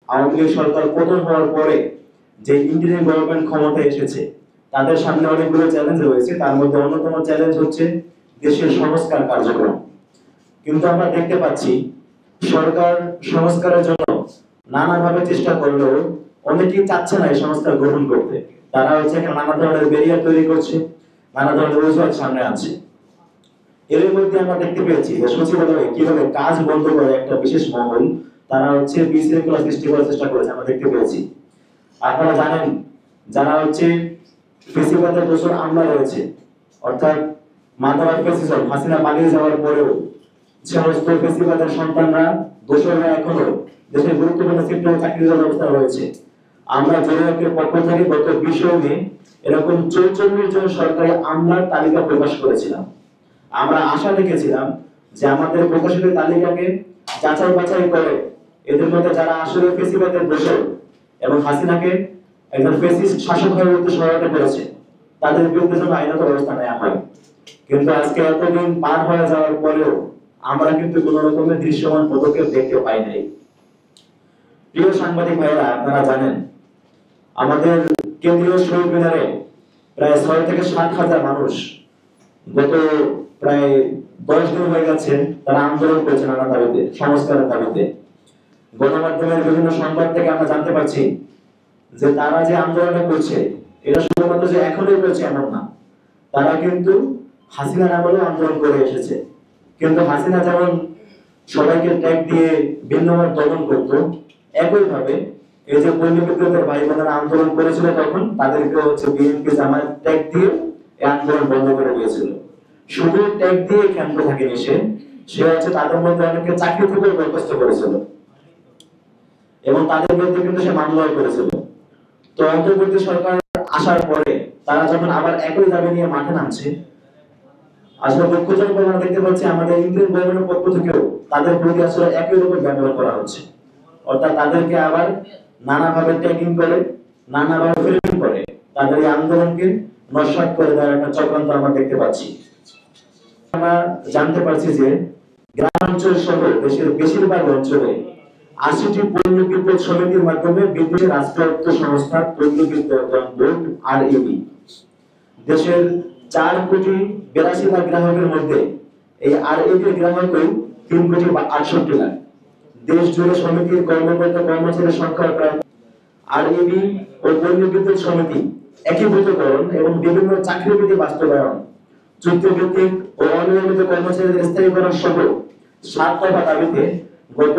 আওয়ামী লীগ সরকার পতন হওয়ার পরে যে ইন্ডিয়ান গভর্নমেন্ট ক্ষমতায় এসেছে তাদের সামনে অনেকগুলো চ্যালেঞ্জ রয়েছে। তার মধ্যে অন্যতম চ্যালেঞ্জ হচ্ছে দেশের সংস্কার কার্যক্রম। কিন্তু আমরা দেখতে পাচ্ছি সরকার সংস্কারের জন্য নানাভাবে চেষ্টা করলেও অনেকেই চাচ্ছে না এই সংস্কার গ্রহণ করতে। তারা হচ্ছে এখানে নানা ধরনের ব্যারিয়ার তৈরি করছে, নানা ধরনের অজুহাত সামনে আছে। এর মধ্যে আমরা দেখতে পেয়েছি যে সচিবালয়ে কিভাবে কাজ বন্ধ করে একটা বিশেষ মহল তারা হচ্ছে বিশৃঙ্খলা সৃষ্টি করার চেষ্টা করেছে, আমরা দেখতে পেয়েছি। আপনারা জানেন যারা হচ্ছে ফেসিবাদের দোষর আমলা রয়েছে, অর্থাৎ মাদার ফেসিজম হাসিনা পালিয়ে যাওয়ার পরেও সমস্ত ফেসিবাদের সন্তানরা দোষররা এখনো দেশের গুরুত্বপূর্ণ সেক্টরে চাকরির অবস্থা রয়েছে। আমরা জনগণের পক্ষ থেকে গত 20 মে এরকম 44 জন সরকারি আমলার তালিকা প্রকাশ করেছিলাম। আমরা আশা রেখেছিলাম যে আমাদের প্রকাশিত তালিকাকে যাচাই বাছাই করে এদের মধ্যে যারা আসলে ফেসিবাদের দোষর এবং হাসিনাকে একজন ফেসিস্ট শাসক হয়ে উঠতে সহায়তা করেছে তাদের বিরুদ্ধে যেন আইনত ব্যবস্থা নেওয়া হয়। কিন্তু আজকে এতদিন পার হয়ে যাওয়ার পরেও আমরা কিন্তু কোন রকমের দৃশ্যমান পদক্ষেপ দেখতে পাই নাই। প্রিয় সাংবাদিক ভাইরা, আপনারা জানেন আমাদের কেন্দ্রীয় শহীদ মিনারে প্রায় 6 থেকে 7 হাজার মানুষ গত প্রায় 10 দিন হয়ে গেছে তারা আন্দোলন করেছে নানা দাবিতে, সংস্কারের দাবিতে। গণমাধ্যমের বিভিন্ন সংবাদ থেকে আমরা জানতে পারছি যে তারা যে আন্দোলনটা করছে এটা শুধুমাত্র যে এখনই করছে এমন না, তারা কিন্তু হাসিনার আমলেও আন্দোলন করে এসেছে। কিন্তু হাসিনা যেমন সবাইকে ট্যাগ দিয়ে ভিন্নভাবে দমন করত, একইভাবে এই যে পল্লীবিদ্যুতের ভাই বোনেরা আন্দোলন করেছিল তখন তাদেরকে হচ্ছে বিএনপি জামায়াত ট্যাগ দিয়ে এই আন্দোলন বন্ধ করে দিয়েছিল। শুধু ট্যাগ দিয়ে ক্ষান্ত থাকেনি সে হচ্ছে তাদের মধ্যে অনেককে চাকরি থেকে বরখাস্ত করেছিল এবং তাদের বিরুদ্ধে কিন্তু সে মামলাও করেছিল। তো অন্তর্বর্তী সরকার আসার পরে তারা যখন আবার একই দাবি নিয়ে মাঠে নামছে, আসলে দুঃখজনক আমরা দেখতে পাচ্ছি আমাদের ইন্ডিয়ান গভর্নমেন্টের পক্ষ থেকেও তাদের প্রতি আসলে একই রকম ব্যবহার করা হচ্ছে। অর্থাৎ তাদেরকে আবার নানাভাবে ট্যাগিং করে, নানাভাবে ফিল্মিং করে তাদের এই আন্দোলনকে নস্যাৎ করে দেওয়ার একটা চক্রান্ত আমরা দেখতে পাচ্ছি। আমরা জানতে পারছি যে গ্রামাঞ্চল সহ দেশের বেশিরভাগ অঞ্চলে 80টি পল্লী বিদ্যুৎ সমিতির মাধ্যমে বিদ্যুতের রাষ্ট্রায়ত্ত সংস্থা পল্লী বিদ্যুৎ বোর্ড RAB দেশের 4,82,00,000 গ্রাহকের মধ্যে এই RAB গ্রাহকই 3,68,00,000। দেশ জুড়ে সমিতির কর্মকর্তা কর্মচারীর সংখ্যা প্রায়। RAB ও পল্লী বিদ্যুৎ সমিতি একীভূতকরণ এবং বিভিন্ন চাকরিবিধি বাস্তবায়ন, চুক্তিভিত্তিক ও অনিয়মিত কর্মচারীদের স্থায়ীকরণ সহ 7 দফা দাবিতে গত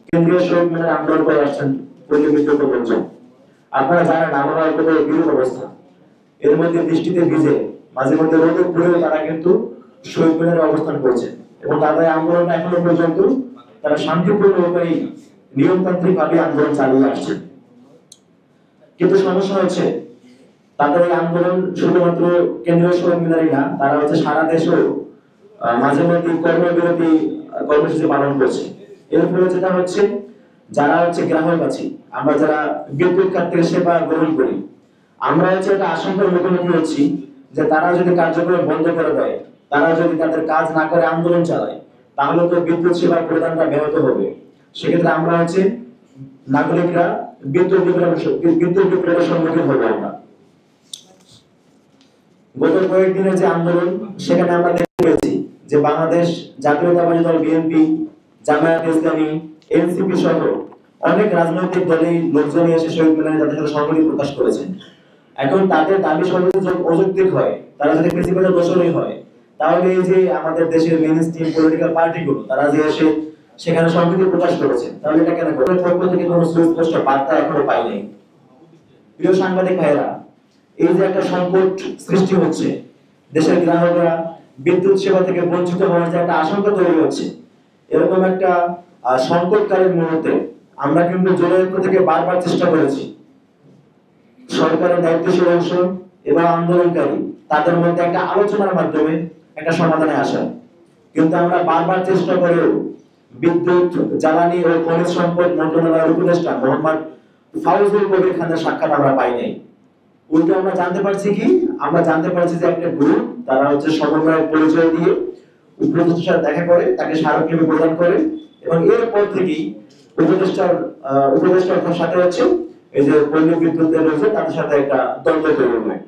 কেন্দ্রীয় শহীদ মিনারে আন্দোলন করে আসছেন পল্লী বিদ্যুৎ কর্মচারী। আপনারা জানেন আবহাওয়ার কত বিরূপ অবস্থা, এর মধ্যে বৃষ্টিতে ভিজে মাঝে মধ্যে রোদে পুড়ে তারা কিন্তু শহীদ মিনারে অবস্থান করছে এবং তাদের আন্দোলন এখনো পর্যন্ত তারা শান্তিপূর্ণ উপায়ে নিয়মতান্ত্রিক ভাবে আন্দোলন চালিয়ে আসছে। কিন্তু সমস্যা হচ্ছে তাদের এই আন্দোলন শুধুমাত্র কেন্দ্রীয় শহীদ মিনারই না, তারা হচ্ছে সারা দেশেও মাঝে মধ্যে কর্মবিরতি কর্মসূচি পালন করছে। এর ফলে যেটা হচ্ছে যারা হচ্ছে গ্রাহক আছি, আমরা যারা বিদ্যুৎ খাত থেকে সেবা গ্রহণ করি, আমরা হচ্ছে একটা আশঙ্কার মুখোমুখি হচ্ছি যে তারা যদি কার্যক্রম বন্ধ করে দেয়, তারা যদি তাদের কাজ না করে আন্দোলন চালায়, তাহলে তো বিদ্যুৎ সেবা প্রদানটা ব্যাহত হবে। সেক্ষেত্রে আমরা হচ্ছে নাগরিকরা বিদ্যুৎ বিভ্রাটের সম্মুখীন হবো। আমরা গত কয়েকদিনের যে আন্দোলন সেখানে আমরা দেখতে পেয়েছি যে বাংলাদেশ জাতীয়তাবাদী দল বিএনপি, জামায়াত ইসলামী, এনসিপি সহ অনেক রাজনৈতিক দলের লোকজন এসে শহীদ মিনারে তাদের সাথে সংহতি প্রকাশ করেছেন। এখন তাদের দাবি সর্বোচ্চ অযৌক্তিক হয়, তারা যদি প্রিন্সিপালের দোষরই হয়, তাহলে এই যে আমাদের দেশের মেইনস্ট্রিম পলিটিক্যাল পার্টিগুলো তারা যে এসে সেখানে সংহতি প্রকাশ করেছে, তাহলে এটা কেন করে? পক্ষ থেকে কোনো সুস্পষ্ট বার্তা এখনো পাই নাই। প্রিয় সাংবাদিক ভাইরা, এই যে একটা সংকট সৃষ্টি হচ্ছে, দেশের গ্রাহকরা বিদ্যুৎ সেবা থেকে বঞ্চিত হওয়ার যে একটা আশঙ্কা তৈরি হচ্ছে, এরকম একটা সংকটকালীন মুহূর্তে আমরা কিন্তু জনৈক্য থেকে বারবার চেষ্টা করেছি সরকারের দায়িত্বশীল অংশ এবং আন্দোলনকারী তাদের মধ্যে একটা আলোচনার মাধ্যমে একটা সমাধানে আসা। কিন্তু আমরা বারবার চেষ্টা করেও বিদ্যুৎ, জ্বালানি ও খনিজ সম্পদ মন্ত্রণালয়ের উপদেষ্টা মোহাম্মদ ফাউজুল কবির খানের সাক্ষাৎ আমরা পাই নাই। উল্টো আমরা জানতে পারছি কি, আমরা জানতে পারছি যে একটা গ্রুপ তারা হচ্ছে সমন্বয়ের পরিচয় দিয়ে উপদেষ্টার সাথে দেখা করে, তাকে স্মারকলিপি প্রদান করে এবং এরপর থেকেই উপদেষ্টার সাথে হচ্ছে এই যে পল্লী বিদ্যুতের রয়েছে তাদের সাথে একটা দ্বন্দ্ব তৈরি হয়।